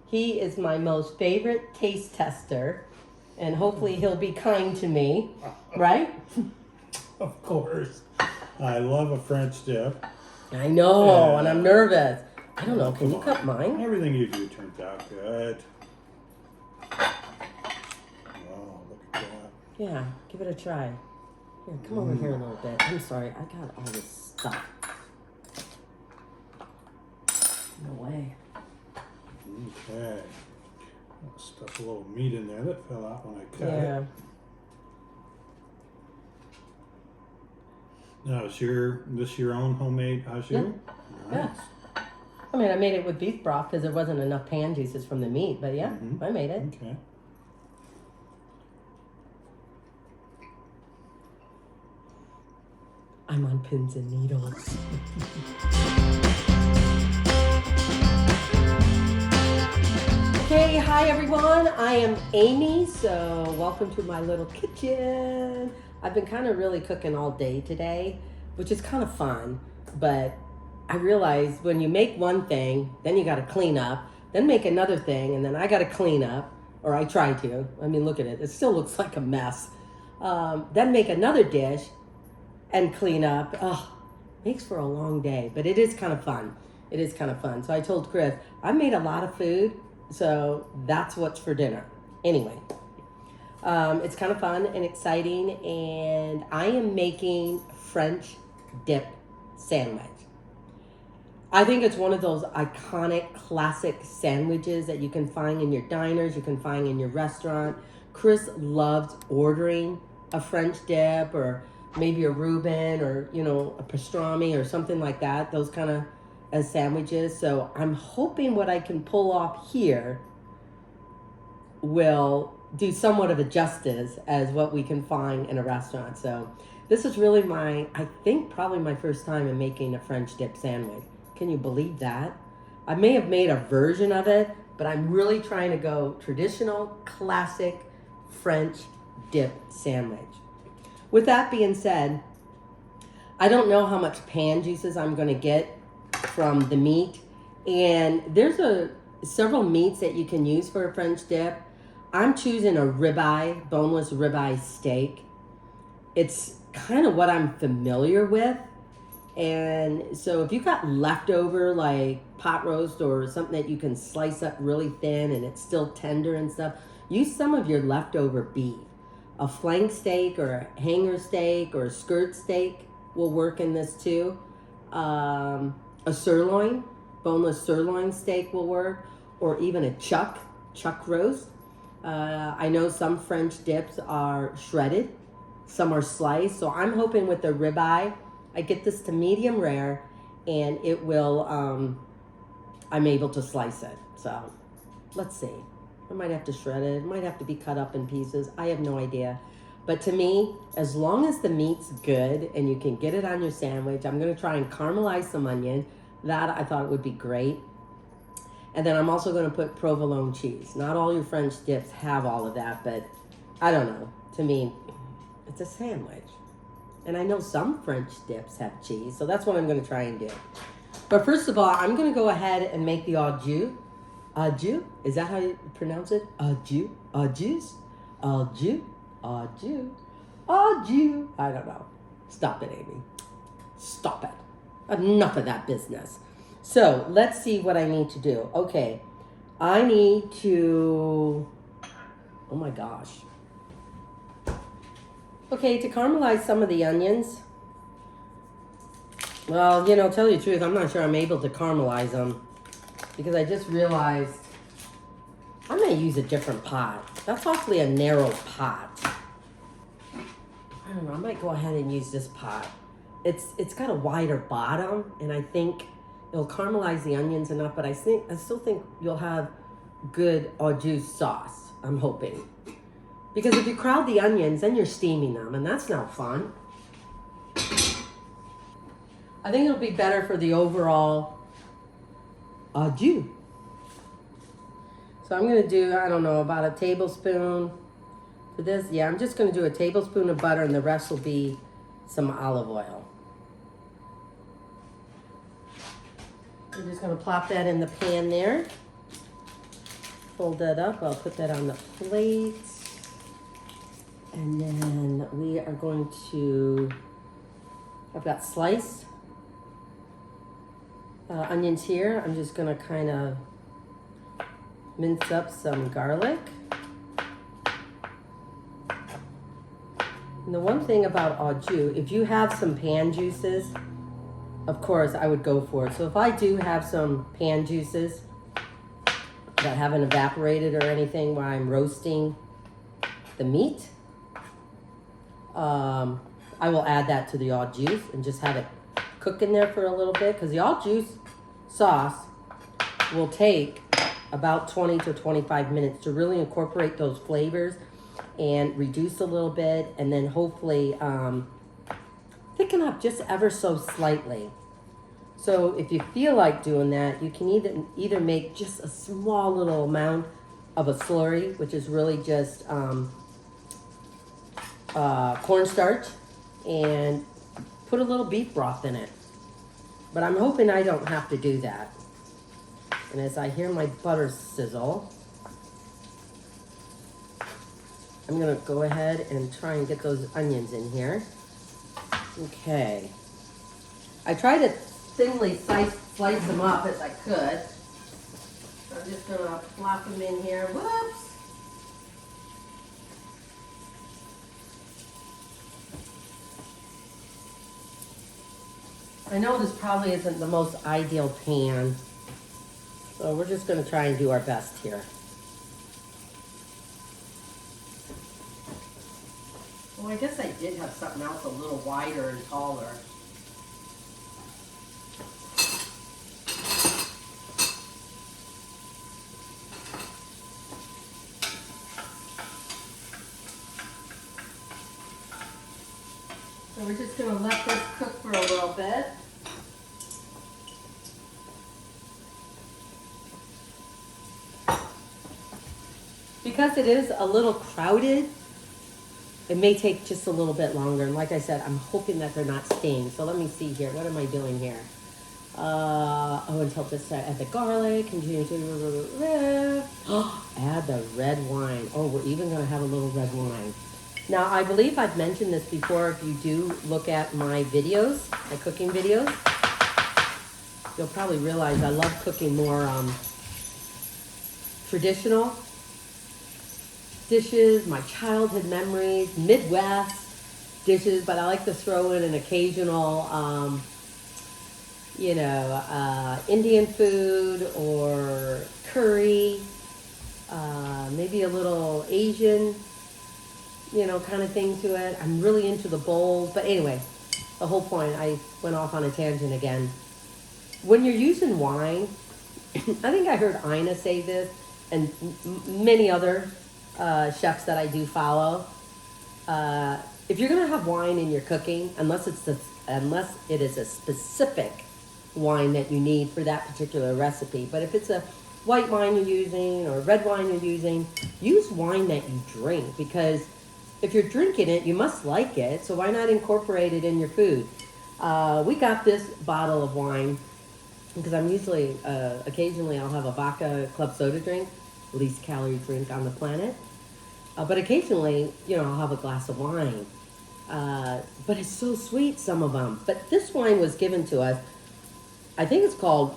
He is my most favorite taste tester, and hopefully he'll be kind to me, right? Of course. I love a French dip. I know, and I'm nervous. I don't know, can you cut mine? Everything you do turns out good. Oh, look at that. Yeah, give it a try. Here, come over here a little bit. I'm sorry, I got all this stuff. No way. Okay. I'll stuff a little meat in there that fell out when I cut Yeah. it. Now, is this your own homemade au jus? Yeah. Nice. Yeah. I mean, I made it with beef broth because there wasn't enough pan juices from the meat, but yeah, I made it. Okay. I'm on pins and needles. Okay, hi everyone. I am Amy, so welcome to my little kitchen. I've been kind of really cooking all day today, which is kind of fun, but I realized when you make one thing, then you got to clean up, then make another thing, and then I got to clean up, or I try to. I mean, look at it. It still looks like a mess. Then make another dish and clean up. Oh, makes for a long day, but it is kind of fun. It is kind of fun. So I told Chris, I made a lot of food, so that's what's for dinner. Anyway, it's kind of fun and exciting, and I am making French dip sandwich. I think it's one of those iconic, classic sandwiches that you can find in your diners, you can find in your restaurant. Chris loves ordering a French dip or maybe a Reuben or, a pastrami or something like that, those kind of as sandwiches. So I'm hoping what I can pull off here will do somewhat of a justice as what we can find in a restaurant. So this is really I think probably my first time in making a French dip sandwich. Can you believe that? I may have made a version of it, but I'm really trying to go traditional, classic French dip sandwich. With that being said, I don't know how much pan juices I'm going to get from the meat, and there's several meats that you can use for a French dip. I'm choosing a ribeye, boneless ribeye steak. It's kind of what I'm familiar with, and so if you got leftover like pot roast or something that you can slice up really thin and it's still tender and stuff, use some of your leftover beef. A flank steak or a hanger steak or a skirt steak will work in this too. A sirloin, boneless sirloin steak will work, or even a chuck roast. I know some French dips are shredded, some are sliced, so I'm hoping with the ribeye, I get this to medium rare, and it will, I'm able to slice it. So let's see. I might have to shred it. It might have to be cut up in pieces. I have no idea. But to me, as long as the meat's good and you can get it on your sandwich, I'm going to try and caramelize some onion. That I thought would be great. And then I'm also going to put provolone cheese. Not all your French dips have all of that, but I don't know. To me, it's a sandwich. And I know some French dips have cheese, so that's what I'm going to try and do. But first of all, I'm going to go ahead and make the au jus. Au jus? Is that how you pronounce it? Au jus? Au jus? Au jus? Au jus? Au jus? I don't know. Stop it, Amy. Stop it. Enough of that business. So let's see what I need to do. Okay. I need to... Oh my gosh. Okay, to caramelize some of the onions. Well, tell you the truth, I'm not sure I'm able to caramelize them. Because I just realized I'm going to use a different pot. That's awfully a narrow pot. I don't know. I might go ahead and use this pot. It's got a wider bottom, and I think it'll caramelize the onions enough. But I still think you'll have good au jus sauce. I'm hoping, because if you crowd the onions, then you're steaming them, and that's not fun. I think it'll be better for the overall au jus. So I'm going to do, I don't know, about a tablespoon for this. Yeah, I'm just going to do a tablespoon of butter, and the rest will be some olive oil. I'm just going to plop that in the pan there. fold that up. I'll put that on the plate. And then we are going to, I've got sliced onions here. I'm just gonna kind of mince up some garlic. And the one thing about Au Jus, if you have some pan juices, of course I would go for it. So if I do have some pan juices that haven't evaporated or anything while I'm roasting the meat, I will add that to the Au Jus and just have it cook in there for a little bit, because the Au Jus sauce will take about 20 to 25 minutes to really incorporate those flavors and reduce a little bit, and then hopefully thicken up just ever so slightly. So if you feel like doing that, you can either make just a small little amount of a slurry, which is really just cornstarch, and put a little beef broth in it. But I'm hoping I don't have to do that. And as I hear my butter sizzle, I'm gonna go ahead and try and get those onions in here. Okay. I try to thinly slice them up as I could. I'm just gonna plop them in here. Whoops! I know this probably isn't the most ideal pan, so we're just gonna try and do our best here. Well, I guess I did have something else a little wider and taller. So we're just going to let this cook for a little bit. Because it is a little crowded, it may take just a little bit longer. And like I said, I'm hoping that they're not stained. So let me see here. What am I doing here? Until this add the garlic, continue to add the red wine. Oh, we're even going to have a little red wine. Now, I believe I've mentioned this before. If you do look at my videos, my cooking videos, you'll probably realize I love cooking more traditional dishes, my childhood memories, Midwest dishes, but I like to throw in an occasional, Indian food or curry, maybe a little Asian, kind of thing to it. I'm really into the bowls, but anyway, the whole point, I went off on a tangent again. When you're using wine, I think I heard Ina say this, and many other chefs that I do follow. If you're gonna have wine in your cooking, unless it is a specific wine that you need for that particular recipe, but if it's a white wine you're using or red wine you're using, use wine that you drink, because if you're drinking it, you must like it. So why not incorporate it in your food? We got this bottle of wine because I'm usually, occasionally I'll have a vodka club soda drink, least calorie drink on the planet. But occasionally, I'll have a glass of wine. But it's so sweet, some of them. But this wine was given to us. I think it's called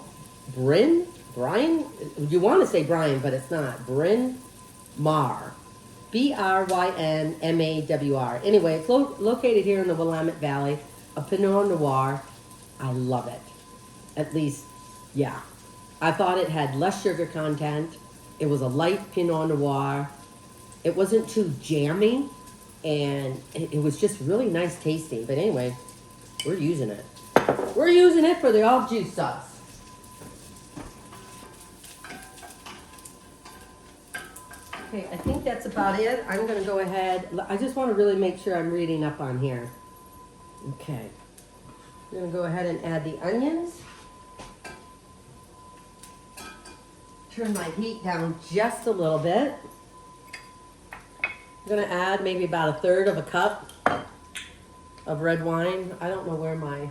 Brian. You want to say Brian, but it's not. Bryn Mawr. Brynmawr. Anyway, it's located here in the Willamette Valley, a Pinot Noir. I love it. At least, yeah. I thought it had less sugar content. It was a light Pinot Noir. It wasn't too jammy, and it was just really nice tasting. But anyway, we're using it. We're using it for the Au Jus sauce. Okay, I think that's about it. I'm going to go ahead. I just want to really make sure I'm reading up on here. Okay. I'm going to go ahead and add the onions. Turn my heat down just a little bit. I'm going to add maybe about 1/3 of a cup of red wine. I don't know where my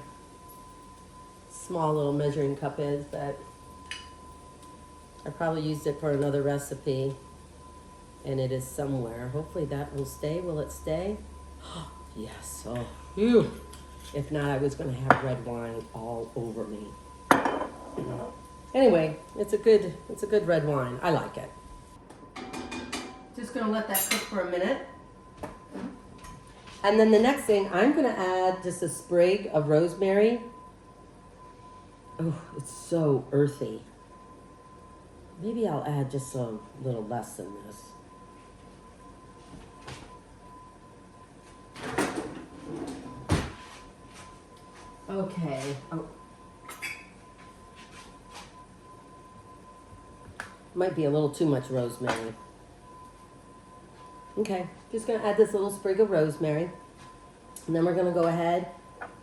small little measuring cup is, but I probably used it for another recipe, and it is somewhere. Hopefully that will stay. Will it stay? Yes. Oh, phew. If not, I was going to have red wine all over me. Anyway, it's a good red wine. I like it. Just going to let that cook for a minute. And then the next thing, I'm going to add just a sprig of rosemary. Oh, it's so earthy. Maybe I'll add just a little less than this. Okay. Oh. Might be a little too much rosemary. Okay, just gonna add this little sprig of rosemary. And then we're gonna go ahead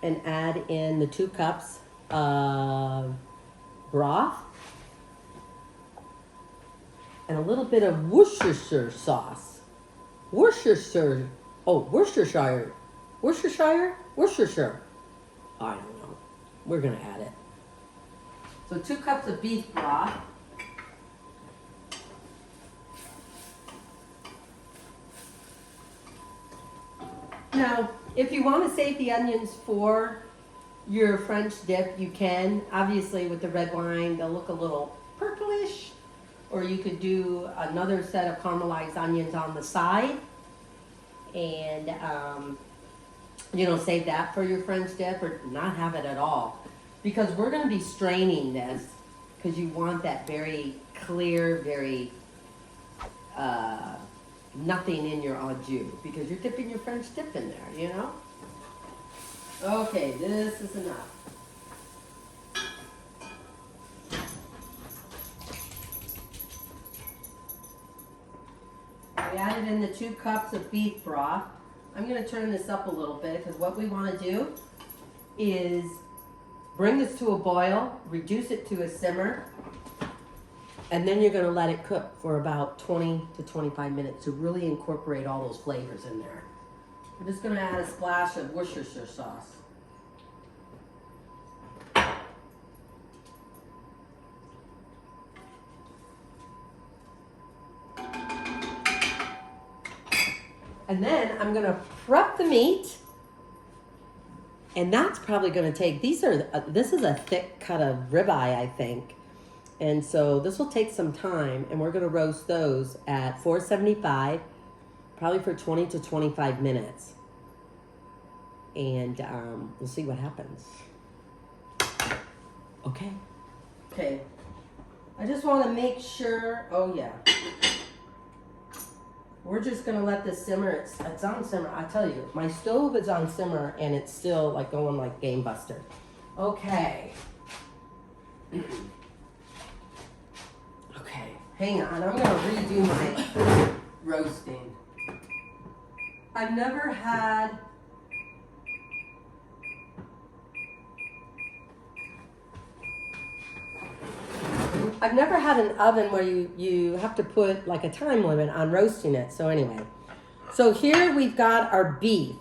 and add in the 2 cups of broth and a little bit of Worcestershire sauce. Worcestershire. Worcestershire. I don't know. We're gonna add it. So 2 cups of beef broth. Now, if you want to save the onions for your French dip, you can. Obviously, with the red wine, they'll look a little purplish. Or you could do another set of caramelized onions on the side. And, save that for your French dip or not have it at all. Because we're going to be straining this because you want that very clear, very... nothing in your au jus because you're dipping your French dip in there, you know? Okay, this is enough. We added in the 2 cups of beef broth. I'm going to turn this up a little bit because what we want to do is bring this to a boil, reduce it to a simmer, and then you're going to let it cook for about 20 to 25 minutes to really incorporate all those flavors in there. I'm just going to add a splash of Worcestershire sauce. And then I'm going to prep the meat. And that's probably going to take, this is a thick cut of ribeye, I think. And so this will take some time, and we're going to roast those at 475, probably for 20 to 25 minutes. And we'll see what happens. Okay. Okay. I just want to make sure, oh yeah. We're just going to let this simmer. It's on simmer. I tell you, my stove is on simmer, and it's still like going like Game Buster. Okay. Hang on, I'm going to redo my roasting. I've never had an oven where you have to put like a time limit on roasting it. So anyway, so here we've got our beef.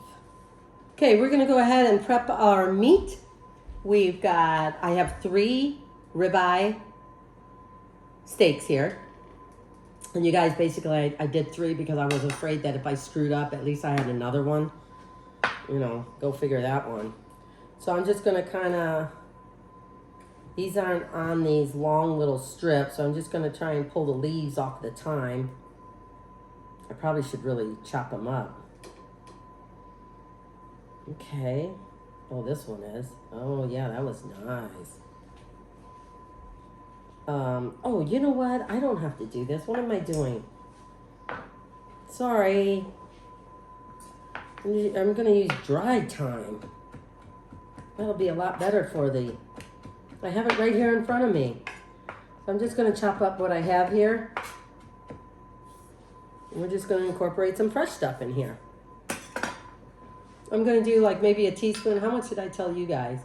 Okay, we're going to go ahead and prep our meat. I have 3 ribeye steaks here. And you guys, basically, I did 3 because I was afraid that if I screwed up, at least I had another one. Go figure that one. So I'm just going to kind of, these aren't on these long little strips, so I'm just going to try and pull the leaves off the thyme. I probably should really chop them up. Okay. Oh, this one is. Oh, yeah, that was nice. Oh, you know what? I don't have to do this. What am I doing? Sorry. I'm going to use dried thyme. That'll be a lot better for I have it right here in front of me. So I'm just going to chop up what I have here. And we're just going to incorporate some fresh stuff in here. I'm going to do like maybe a teaspoon. How much did I tell you guys?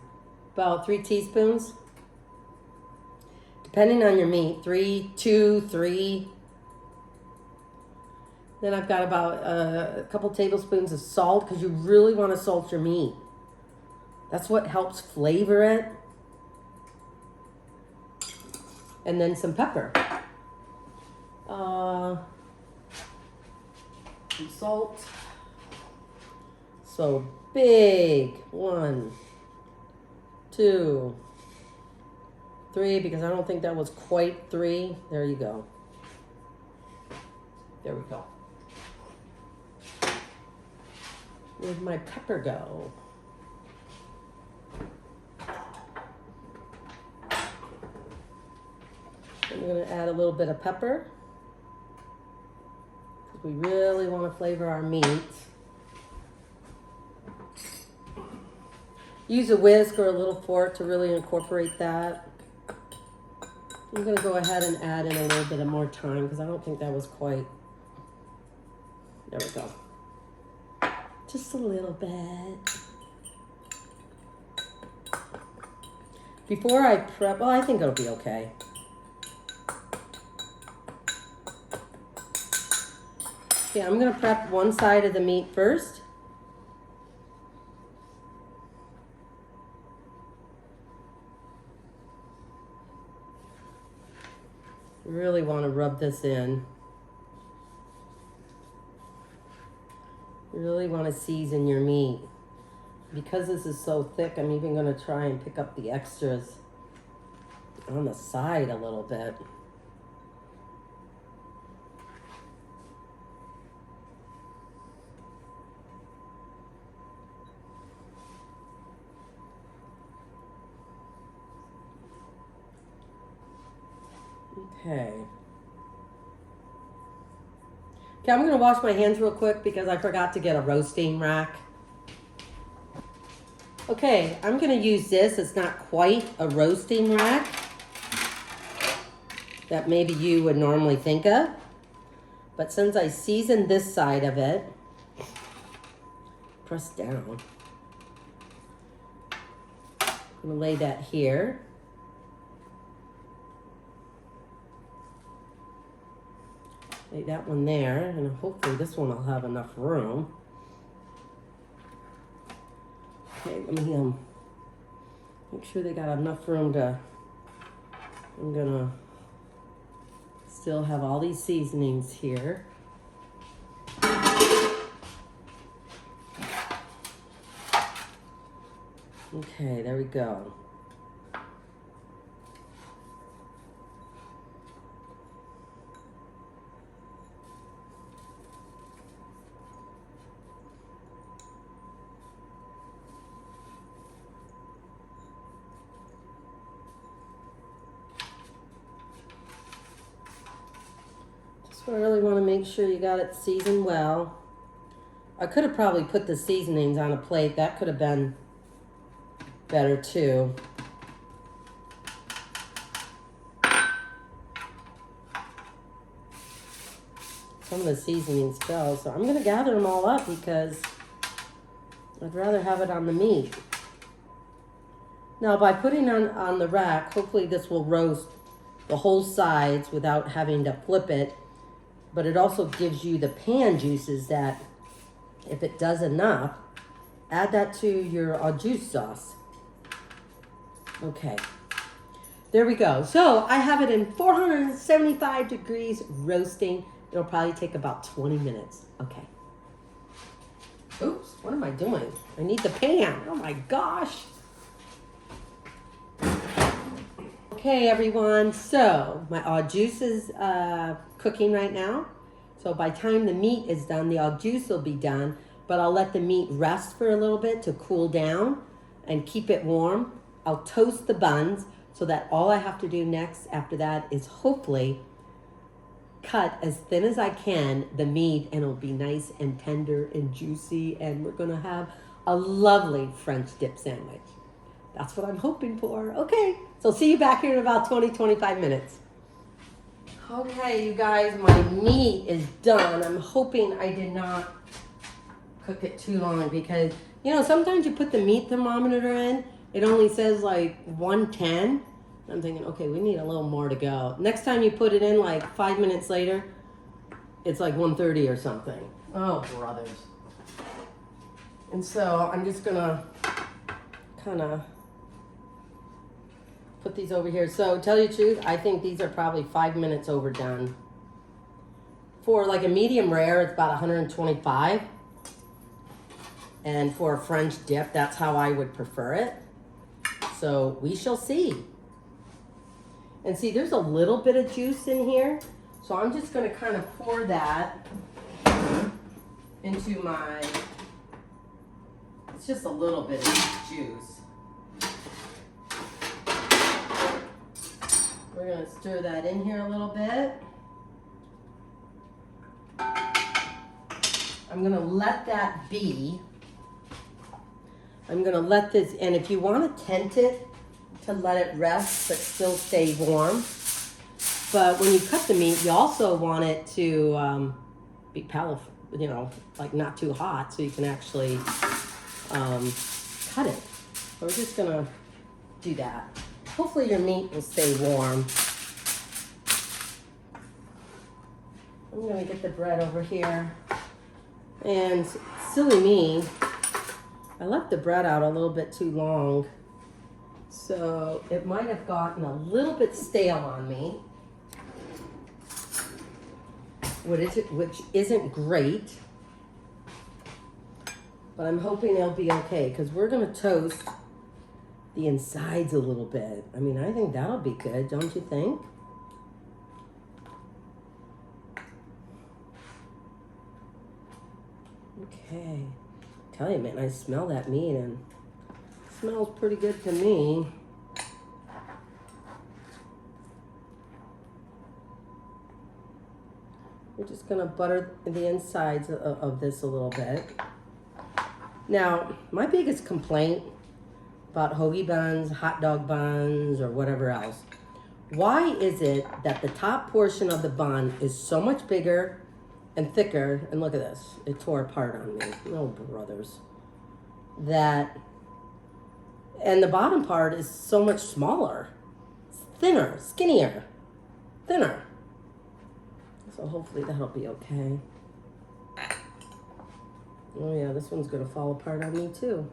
About 3 teaspoons. Depending on your meat, 2, 3. Then I've got about a couple tablespoons of salt because you really want to salt your meat. That's what helps flavor it. And then some pepper. some salt. So big, 1, 2, 3, because I don't think that was quite 3. There you go. There we go. Where'd my pepper go? I'm gonna add a little bit of pepper. We really want to flavor our meat. Use a whisk or a little fork to really incorporate that. I'm going to go ahead and add in a little bit of more thyme because I don't think that was quite. There we go. Just a little bit. Before I prep, well, I think it'll be okay. Okay, I'm going to prep one side of the meat first. You really want to rub this in. You really want to season your meat. Because this is so thick, I'm even going to try and pick up the extras on the side a little bit. Okay. Okay, I'm going to wash my hands real quick because I forgot to get a roasting rack. Okay, I'm going to use this. It's not quite a roasting rack that maybe you would normally think of. But since I seasoned this side of it, press down. I'm going to lay that here. Lay that one there, and hopefully this one will have enough room. Okay, let me make sure they got enough room to. I'm gonna still have all these seasonings here. Okay, there we go. I really want to make sure you got it seasoned well. I could have probably put the seasonings on a plate. That could have been better too. Some of the seasonings fell, so I'm going to gather them all up because I'd rather have it on the meat. Now, by putting on the rack, hopefully this will roast the whole sides without having to flip it. But it also gives you the pan juices that, if it does enough, add that to your Au Jus sauce. Okay, there we go. So I have it in 475 degrees roasting. It'll probably take about 20 minutes. Okay. Oops, what am I doing? I need the pan. Oh my gosh. Okay, everyone, so my Au Jus is cooking right now. So by the time the meat is done, the Au Jus will be done, but I'll let the meat rest for a little bit to cool down and keep it warm. I'll toast the buns so that all I have to do next after that is hopefully cut as thin as I can the meat, and it'll be nice and tender and juicy, and we're gonna have a lovely French dip sandwich. That's what I'm hoping for. Okay, so see you back here in about 20-25 minutes. Okay, you guys, my meat is done. I'm hoping I did not cook it too long because, you know, sometimes you put the meat thermometer in, it only says like 110. I'm thinking, okay, we need a little more to go. Next time you put it in, like 5 minutes later, it's like 130 or something. Oh, brothers. And so I'm just gonna kind of put these over here. So tell you the truth, I think these are probably 5 minutes overdone. For like a medium rare, it's about 125. And for a French dip, that's how I would prefer it. So we shall see. And see, there's a little bit of juice in here. So I'm just gonna kind of pour that into my, it's just a little bit of juice. We're gonna stir that in here a little bit. I'm gonna let that be. I'm gonna let this, and if you wanna tent it to let it rest but still stay warm. But when you cut the meat, you also want it to be palatable, you know, like not too hot so you can actually cut it. So we're just gonna do that. Hopefully your meat will stay warm. I'm gonna get the bread over here. And silly me, I left the bread out a little bit too long. So it might have gotten a little bit stale on me. Which isn't great. But I'm hoping it'll be okay because we're gonna toast the insides a little bit. I mean, I think that'll be good, don't you think? Okay. Tell you, man, I smell that meat and it smells pretty good to me. We're just gonna butter the insides of this a little bit. Now, my biggest complaint about hoagie buns, hot dog buns, or whatever else, why is it that the top portion of the bun is so much bigger and thicker, and look at this, it tore apart on me, oh brothers, and the bottom part is so much smaller, it's thinner, skinnier, thinner. So hopefully that'll be okay. Oh yeah, this one's gonna fall apart on me too.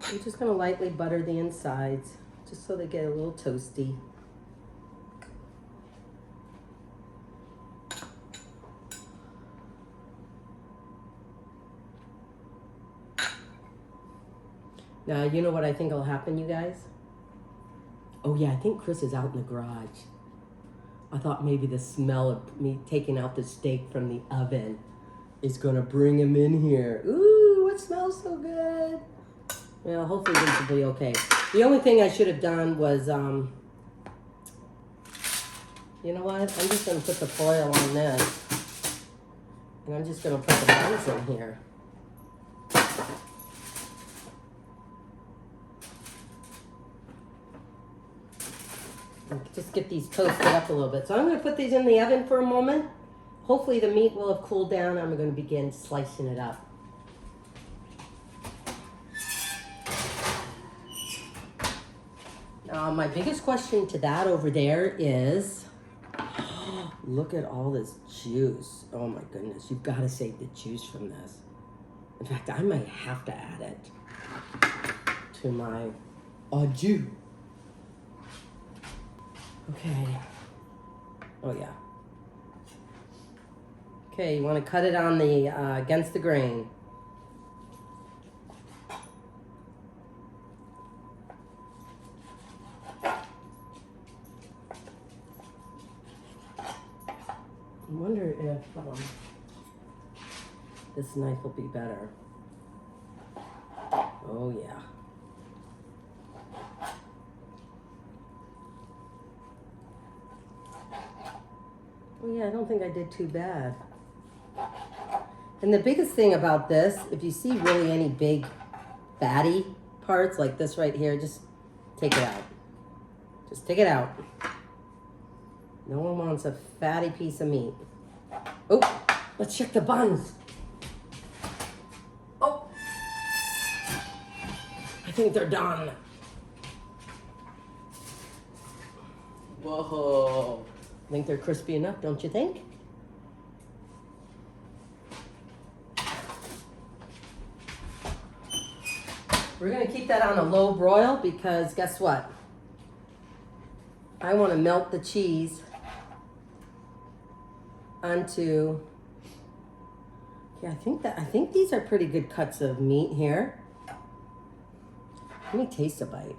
I'm just gonna lightly butter the insides, just so they get a little toasty. Now, you know what I think will happen, you guys? Oh yeah, I think Chris is out in the garage. I thought maybe the smell of me taking out the steak from the oven is gonna bring him in here. Ooh, it smells so good. Well, hopefully this will be okay. The only thing I should have done was, you know what? I'm just gonna put the foil on this. And I'm just gonna put the buns in here. Just get these toasted up a little bit. So I'm going to put these in the oven for a moment. Hopefully the meat will have cooled down. I'm going to begin slicing it up. Now, my biggest question to that over there is, look at all this juice. Oh my goodness, you've got to save the juice from this. In fact, I might have to add it to my Au Jus. Okay. Oh yeah. Okay, you want to cut it on the against the grain. I wonder if this knife will be better. Oh yeah. Oh yeah, I don't think I did too bad. And the biggest thing about this, if you see really any big fatty parts like this right here, just take it out. Just take it out. No one wants a fatty piece of meat. Oh, let's check the buns. Oh, I think they're done. Whoa. I think they're crispy enough, don't you think? We're gonna keep that on a low broil because guess what? I want to melt the cheese onto. Yeah, I think these are pretty good cuts of meat here. Let me taste a bite.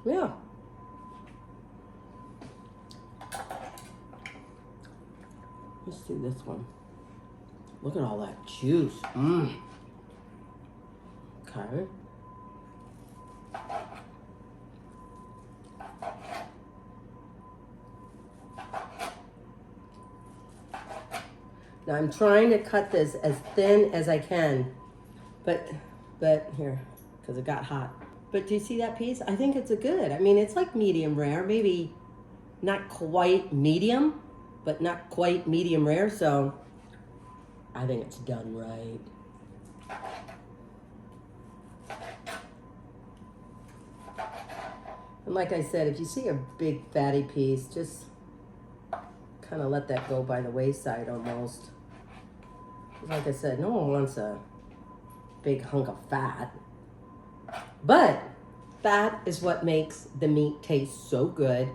Yeah. Let's do this one. Look at all that juice. Mmm. Okay. Now I'm trying to cut this as thin as I can, but here, because it got hot. But do you see that piece? I think it's a good. I mean, it's like medium rare, maybe not quite medium, but not quite medium rare. So I think it's done right. And like I said, if you see a big fatty piece, just kind of let that go by the wayside almost. Like I said, no one wants a big hunk of fat. But fat is what makes the meat taste so good.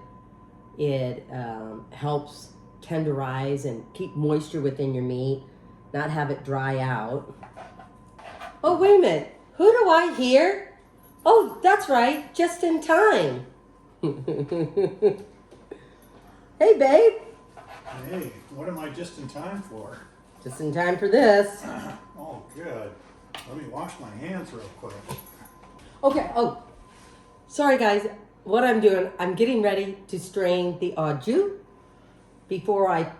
It helps tenderize and keep moisture within your meat, not have it dry out. Oh, wait a minute. Who do I hear? Oh, that's right. Just in time. Hey, babe. Hey, what am I just in time for? Just in time for this. Oh, good. Let me wash my hands real quick. Okay, oh, sorry guys. What I'm doing, I'm getting ready to strain the Au Jus before I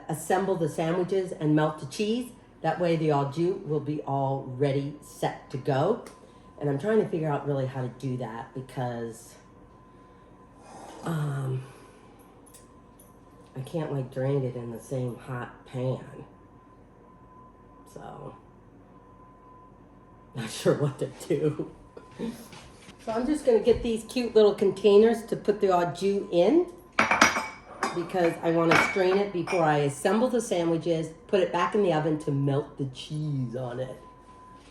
assemble the sandwiches and melt the cheese. That way the Au Jus will be all ready, set to go. And I'm trying to figure out really how to do that because I can't like drain it in the same hot pan. So, not sure what to do. So I'm just gonna get these cute little containers to put the Au Jus in because I want to strain it before I assemble the sandwiches, put it back in the oven to melt the cheese on it.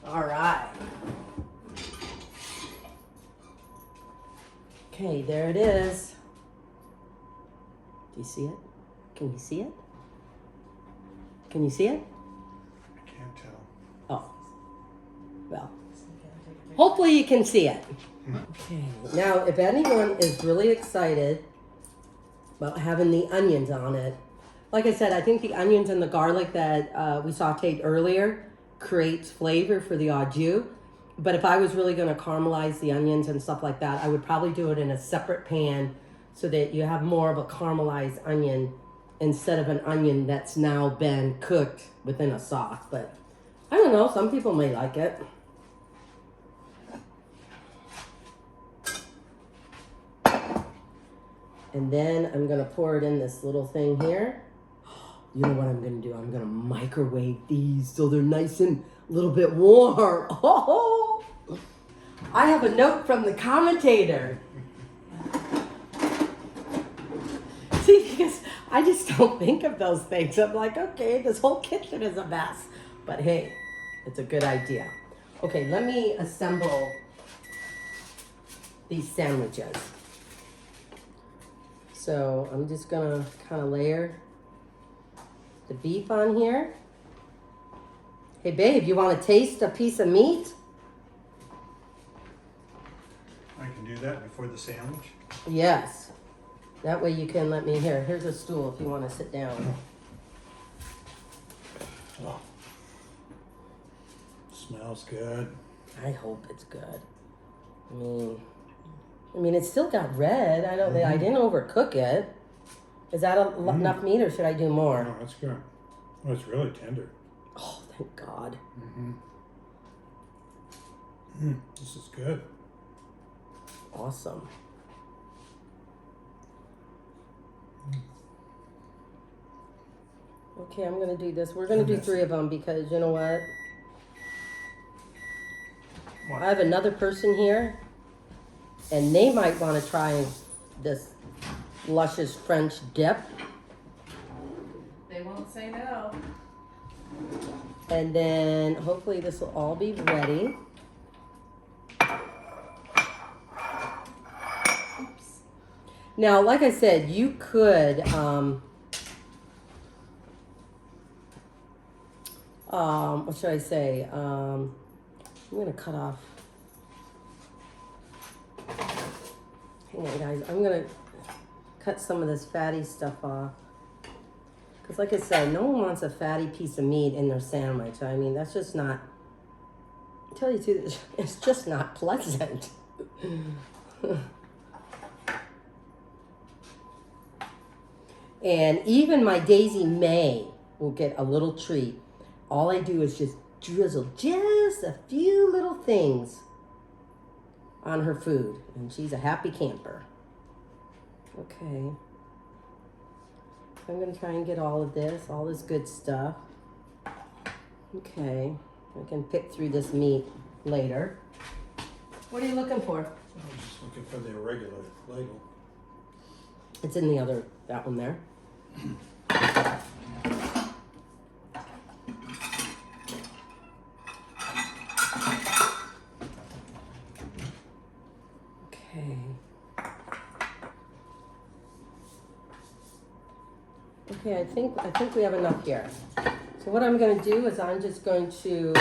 All right. Okay, there it is. Do you see it? Can you see it? Can you see it? I can't tell. Oh, well, hopefully you can see it. Okay, now if anyone is really excited about having the onions on it, like I said, I think the onions and the garlic that we sauteed earlier creates flavor for the Au Jus. But if I was really going to caramelize the onions and stuff like that, I would probably do it in a separate pan so that you have more of a caramelized onion instead of an onion that's now been cooked within a sauce. But I don't know, some people may like it. And then I'm gonna pour it in this little thing here. You know what I'm gonna do? I'm gonna microwave these so they're nice and a little bit warm. Oh, I have a note from the commentator. See, because I just don't think of those things. I'm like, okay, this whole kitchen is a mess. But hey, it's a good idea. Okay, let me assemble these sandwiches. So I'm just gonna kind of layer the beef on here. Hey babe, you want to taste a piece of meat? I can do that before the sandwich. Yes. That way you can let me here. Here's a stool if you want to sit down. Oh. Smells good. I hope it's good. I mean, it's still got red. I didn't overcook it. Is that enough meat, or should I do more? No, that's good. Oh, it's really tender. Oh, thank God. This is good. Awesome. Okay, I'm gonna do this. We're gonna do 3 of them because you know what? I have another person here, and they might want to try this luscious French dip. They won't say no. And then hopefully this will all be ready. Oops. Now, like I said, you could, what should I say? I'm gonna cut off. Hang on, guys. I'm gonna cut some of this fatty stuff off. Because like I said, no one wants a fatty piece of meat in their sandwich. I mean, that's just not, to tell you the truth, it's just not pleasant. And even my Daisy May will get a little treat. All I do is just drizzle just a few little things on her food. And she's a happy camper. Okay. I'm going to try and get all this good stuff. Okay. I can pick through this meat later. What are you looking for? I'm just looking for the irregular label. It's in the other, that one there. Okay. Okay, I think we have enough here. So what I'm going to do is I'm just going to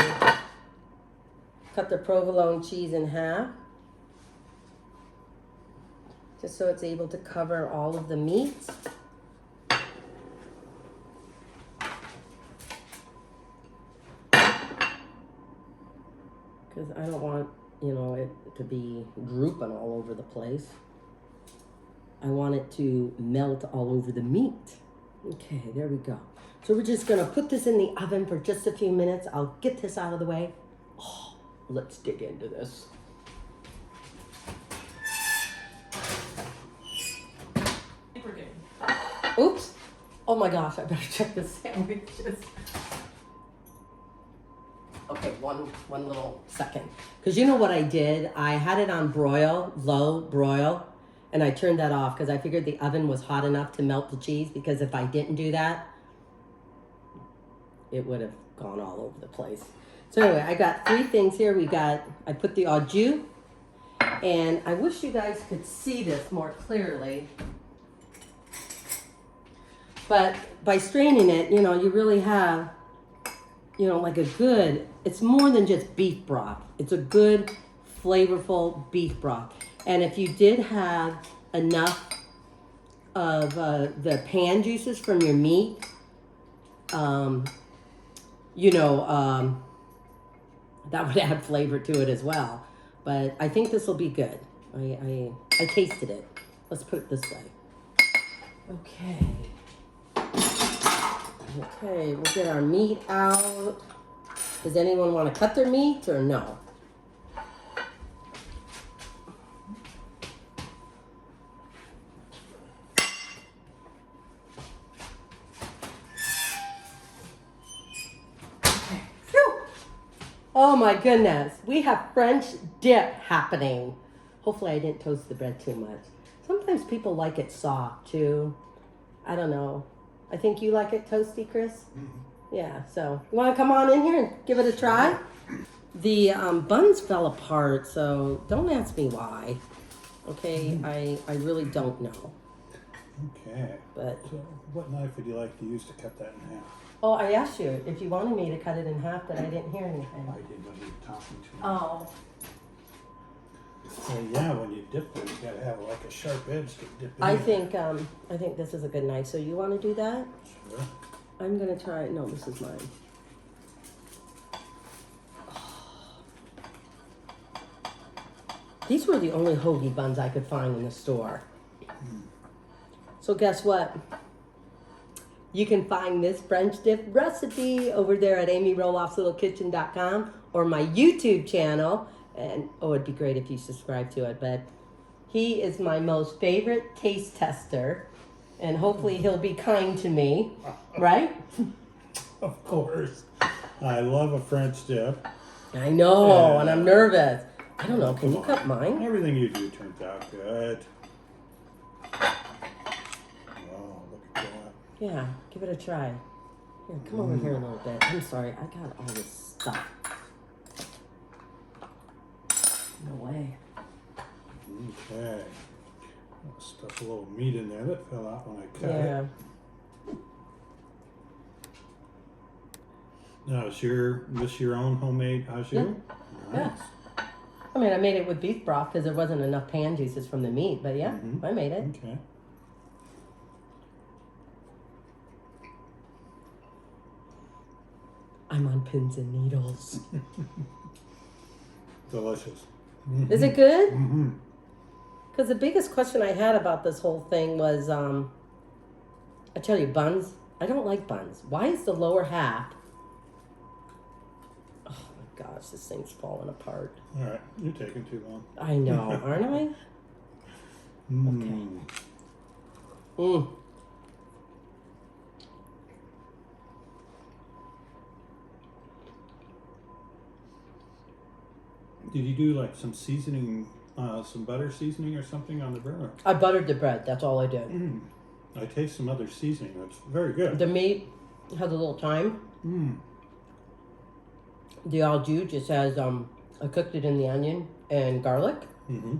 cut the provolone cheese in half, just so it's able to cover all of the meat. Because I don't want, you know, it to be drooping all over the place. I want it to melt all over the meat. Okay, there we go. So we're just gonna put this in the oven for just a few minutes. I'll get this out of the way. Oh, let's dig into this. Oops. Oh my gosh, I better check the sandwiches. Okay, one little second. Because you know what I did? I had it on broil, low broil, and I turned that off because I figured the oven was hot enough to melt the cheese, because if I didn't do that, it would have gone all over the place. So anyway, I got 3 things here. I put the Au Jus, and I wish you guys could see this more clearly. But by straining it, you know, you really have, you know, like a good, it's more than just beef broth. It's a good, flavorful beef broth. And if you did have enough of the pan juices from your meat, you know, that would add flavor to it as well. But I think this will be good. I tasted it. Let's put it this way. Okay. Okay, we'll get our meat out. Does anyone want to cut their meat or no? Okay. Phew. Oh my goodness, we have French dip happening. Hopefully I didn't toast the bread too much. Sometimes people like it soft too. I don't know. I think you like it toasty, Chris? Mm-hmm. Yeah, so you want to come on in here and give it a try? The buns fell apart, so don't ask me why. Okay, I really don't know. Okay. But so what knife would you like to use to cut that in half? Oh, I asked you if you wanted me to cut it in half, but I didn't hear anything. I didn't know you were talking to me. Oh. So yeah, when you dip it, you gotta have like a sharp edge to dip in. I think this is a good knife. So you want to do that? Sure. I'm gonna try. No, this is mine. These were the only hoagie buns I could find in the store. So guess what? You can find this French dip recipe over there at amyroloffslittlekitchen.com or my YouTube channel. And oh, it'd be great if you subscribe to it. But he is my most favorite taste tester, and hopefully he'll be kind to me, right? Of course. I love a French dip. I know, and I'm nervous. I don't know. Can you cut mine? Everything you do turns out good. Oh, look at that. Yeah, give it a try. Here, come over here a little bit. I'm sorry, I got all this stuff. No way. Okay. I'll stuff a little meat in there that fell out when I cut Yeah. it. Now, is this your own homemade au jus? Yeah. Nice. I mean, I made it with beef broth because there wasn't enough pan juices from the meat, but yeah, I made it. Okay. I'm on pins and needles. Delicious. Is it good? Mm-hmm. Because the biggest question I had about this whole thing was, I tell you, buns. I don't like buns. Why is the lower half? Oh my gosh, this thing's falling apart. All right, you're taking too long. I know, aren't I? Mm. Mm. Did you do like some seasoning, some butter seasoning or something on the burner? I buttered the bread. That's all I did. Mm. I taste some other seasoning. That's very good. The meat has a little thyme. Mm. The Au Jus just has, I cooked it in the onion and garlic. Mm-hmm.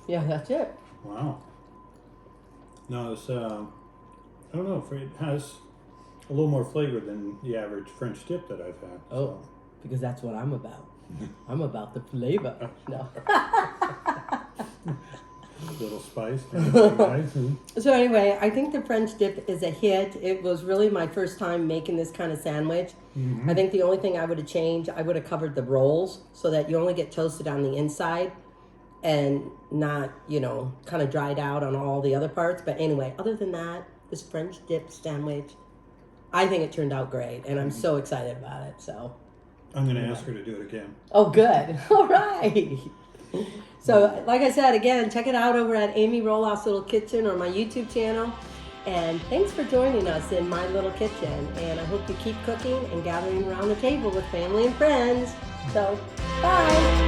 Yeah, that's it. Wow. No, it's, I don't know if it has a little more flavor than the average French dip that I've had. Oh, because that's what I'm about. I'm about the flavor. No. A little spice. Nice. So anyway, I think the French dip is a hit. It was really my first time making this kind of sandwich. Mm-hmm. I think the only thing I would have changed, I would have covered the rolls so that you only get toasted on the inside and not, kind of dried out on all the other parts. But anyway, other than that, this French dip sandwich, I think it turned out great, and I'm so excited about it. So I'm going to ask her to do it again. Oh, good. All right. So, like I said, again, check it out over at Amy Roloff's Little Kitchen or my YouTube channel. And thanks for joining us in my little kitchen. And I hope you keep cooking and gathering around the table with family and friends. So, bye.